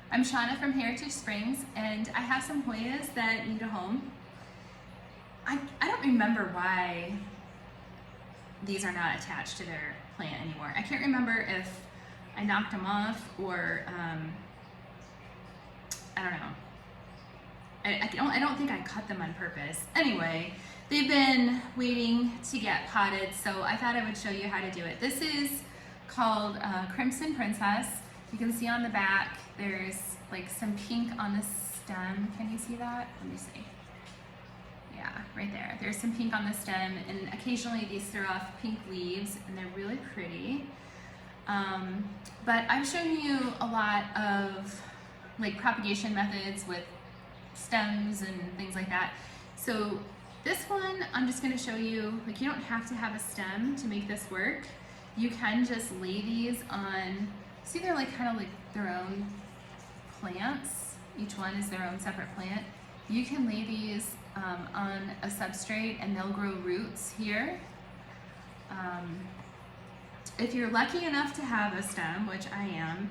I'm Shauna from Heritage Springs, and I have some Hoyas that need a home. I don't remember why these are not attached to their plant anymore. I can't remember if I knocked them off or I don't know. I don't think I cut them on purpose. Anyway, they've been waiting to get potted, so I thought I would show you how to do it. This is called Crimson Princess. You can see on the back there's like some pink on the stem. Can you see that? Let me see. Yeah, right there. There's some pink on the stem, and occasionally these throw off pink leaves, and they're really pretty. But I've shown you a lot of like propagation methods with stems and things like that. So this one, I'm just gonna show you, like, you don't have to have a stem to make this work. You can just lay these on, see, they're like kind of like their own plants. Each one is their own separate plant. You can lay these on a substrate and they'll grow roots here. If you're lucky enough to have a stem, which I am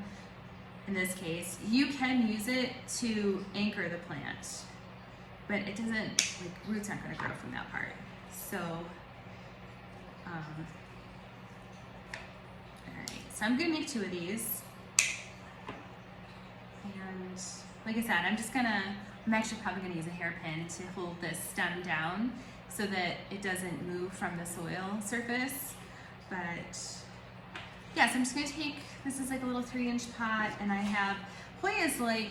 in this case, you can use it to anchor the plant, but it doesn't, like, roots aren't going to grow from that part. So, alright, so I'm going to make 2 of these, and like I said, I'm actually probably going to use a hairpin to hold this stem down so that it doesn't move from the soil surface. But yeah, so I'm just going to take, this is like a little 3-inch pot, and I have, Hoyas like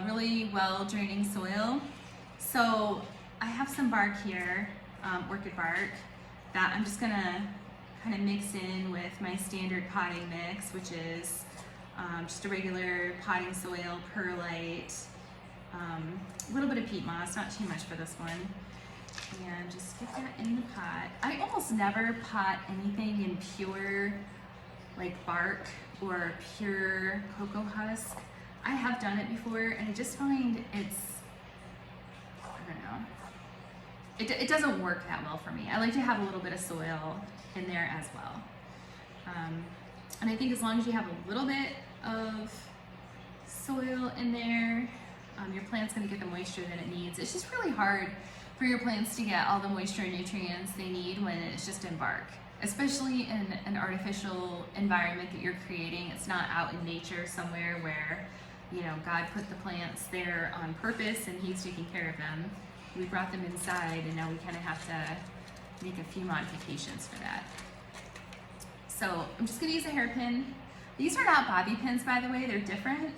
really well draining soil. So I have some bark here, orchid bark, that I'm just going to kind of mix in with my standard potting mix, which is just a regular potting soil, perlite, a little bit of peat moss, not too much for this one, and just get that in the pot. I almost never pot anything in pure like bark or pure cocoa husk. I have done it before, and I just find it's, I don't know, it doesn't work that well for me. I like to have a little bit of soil in there as well. And I think as long as you have a little bit of soil in there, your plant's going to get the moisture that it needs. It's just really hard for your plants to get all the moisture and nutrients they need when it's just in bark, especially in an artificial environment that you're creating. It's not out in nature somewhere where, you know, God put the plants there on purpose and He's taking care of them. We brought them inside, and now we kind of have to make a few modifications for that. So I'm just going to use a hairpin. These are not bobby pins, by the way. They're different.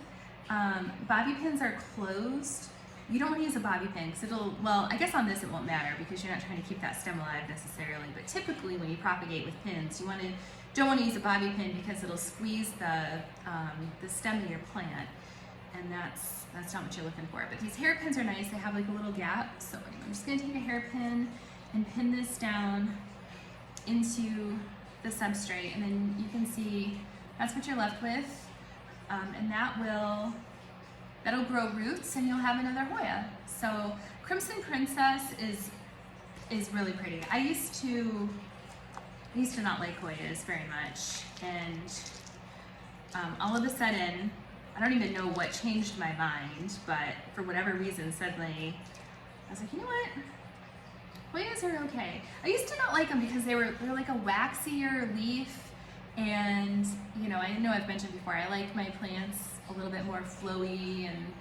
Bobby pins are closed. You don't want to use a bobby pin because it'll, well, I guess on this it won't matter because you're not trying to keep that stem alive necessarily, but typically when you propagate with pins, you don't want to use a bobby pin because it'll squeeze the stem of your plant, and that's not what you're looking for. But these hairpins are nice. They have like a little gap. So I'm just going to take a hairpin and pin this down into the substrate, and then you can see that's what you're left with. And that'll grow roots, and you'll have another Hoya. So Crimson Princess is really pretty. I used to not like Hoyas very much, and all of a sudden, I don't even know what changed my mind, but for whatever reason, suddenly I was like, you know what? Hoyas are okay. I used to not like them because they're like a waxier leaf. And, you know I've mentioned before, I like my plants a little bit more flowy and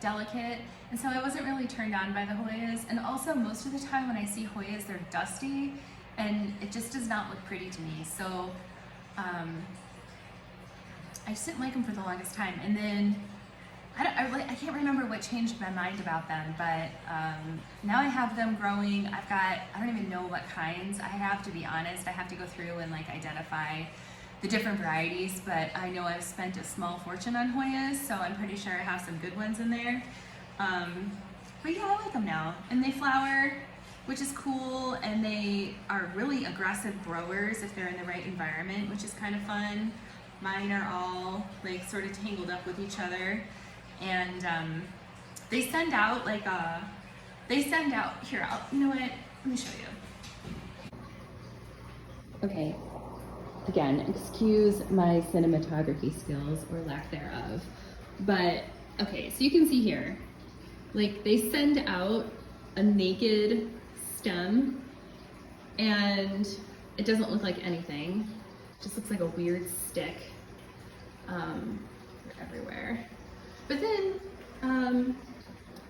delicate. And so I wasn't really turned on by the Hoyas. And also, most of the time when I see Hoyas, they're dusty, and it just does not look pretty to me. So I just didn't like them for the longest time. And then I can't remember what changed my mind about them, but now I have them growing. I don't even know what kinds I have, to be honest. I have to go through and like identify the different varieties, but I know I've spent a small fortune on Hoyas, so I'm pretty sure I have some good ones in there. But yeah, I like them now. And they flower, which is cool, and they are really aggressive growers if they're in the right environment, which is kind of fun. Mine are all like sort of tangled up with each other. And they send out like here, you know what, let me show you. Okay, again, excuse my cinematography skills or lack thereof, But okay, so you can see here, like they send out a naked stem and it doesn't look like anything. It just looks like a weird stick. They're everywhere. But then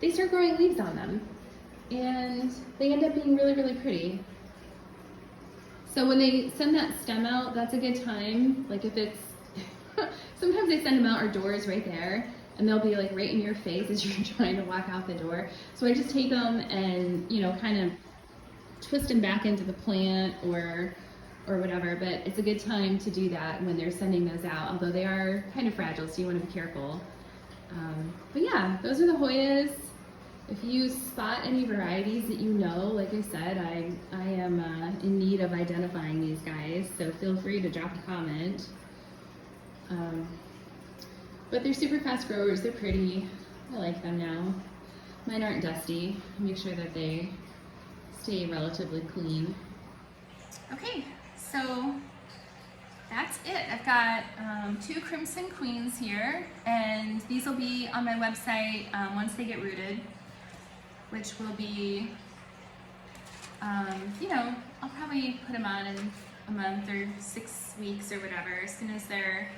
they start growing leaves on them and they end up being really, really pretty. So when they send that stem out, that's a good time. Like if it's, sometimes they send them out, our door is right there, and they'll be like right in your face as you're trying to walk out the door. So I just take them and, you know, kind of twist them back into the plant or whatever, but it's a good time to do that when they're sending those out, although they are kind of fragile, so you want to be careful. But yeah, those are the Hoyas. If you spot any varieties that you know, like I said, I am in need of identifying these guys, so feel free to drop a comment. But they're super fast growers, they're pretty. I like them now. Mine aren't dusty. Make sure that they stay relatively clean. Okay, so that's it. I've got 2 Crimson Queens here, and these will be on my website once they get rooted, which will be, you know, I'll probably put them on in a month or 6 weeks or whatever, as soon as they're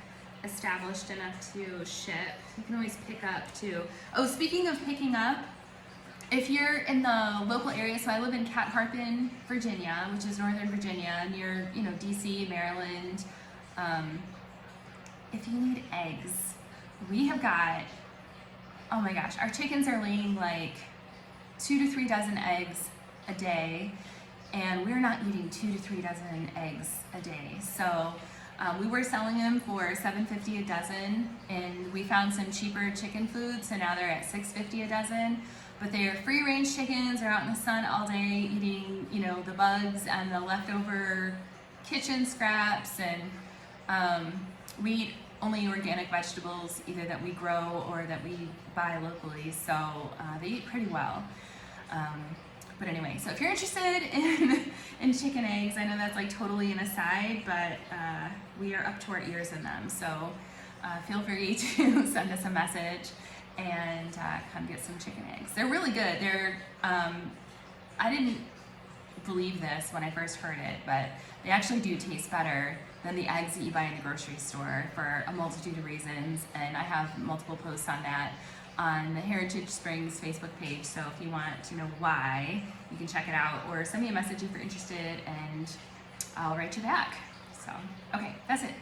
established enough to ship. You can always pick up too. Oh, speaking of picking up, if you're in the local area, so I live in Catharpin, Virginia, which is Northern Virginia, near, you know, DC, Maryland. If you need eggs, we have got, oh my gosh, our chickens are laying like 2 to 3 dozen eggs a day, and we're not eating 2 to 3 dozen eggs a day. So we were selling them for $7.50 a dozen, and we found some cheaper chicken food, so now they're at $6.50 a dozen. But they are free-range chickens. They're out in the sun all day eating, you know, the bugs and the leftover kitchen scraps, and we eat only organic vegetables, either that we grow or that we buy locally, so they eat pretty well. But anyway, so if you're interested in chicken eggs, I know that's like totally an aside, but we are up to our ears in them, so feel free to send us a message and come get some chicken eggs. They're really good. They're, I didn't believe this when I first heard it, but they actually do taste better than the eggs that you buy in the grocery store for a multitude of reasons, and I have multiple posts on that on the Heritage Springs Facebook page, so if you want to know why, you can check it out, or send me a message if you're interested and I'll write you back. So, okay, that's it.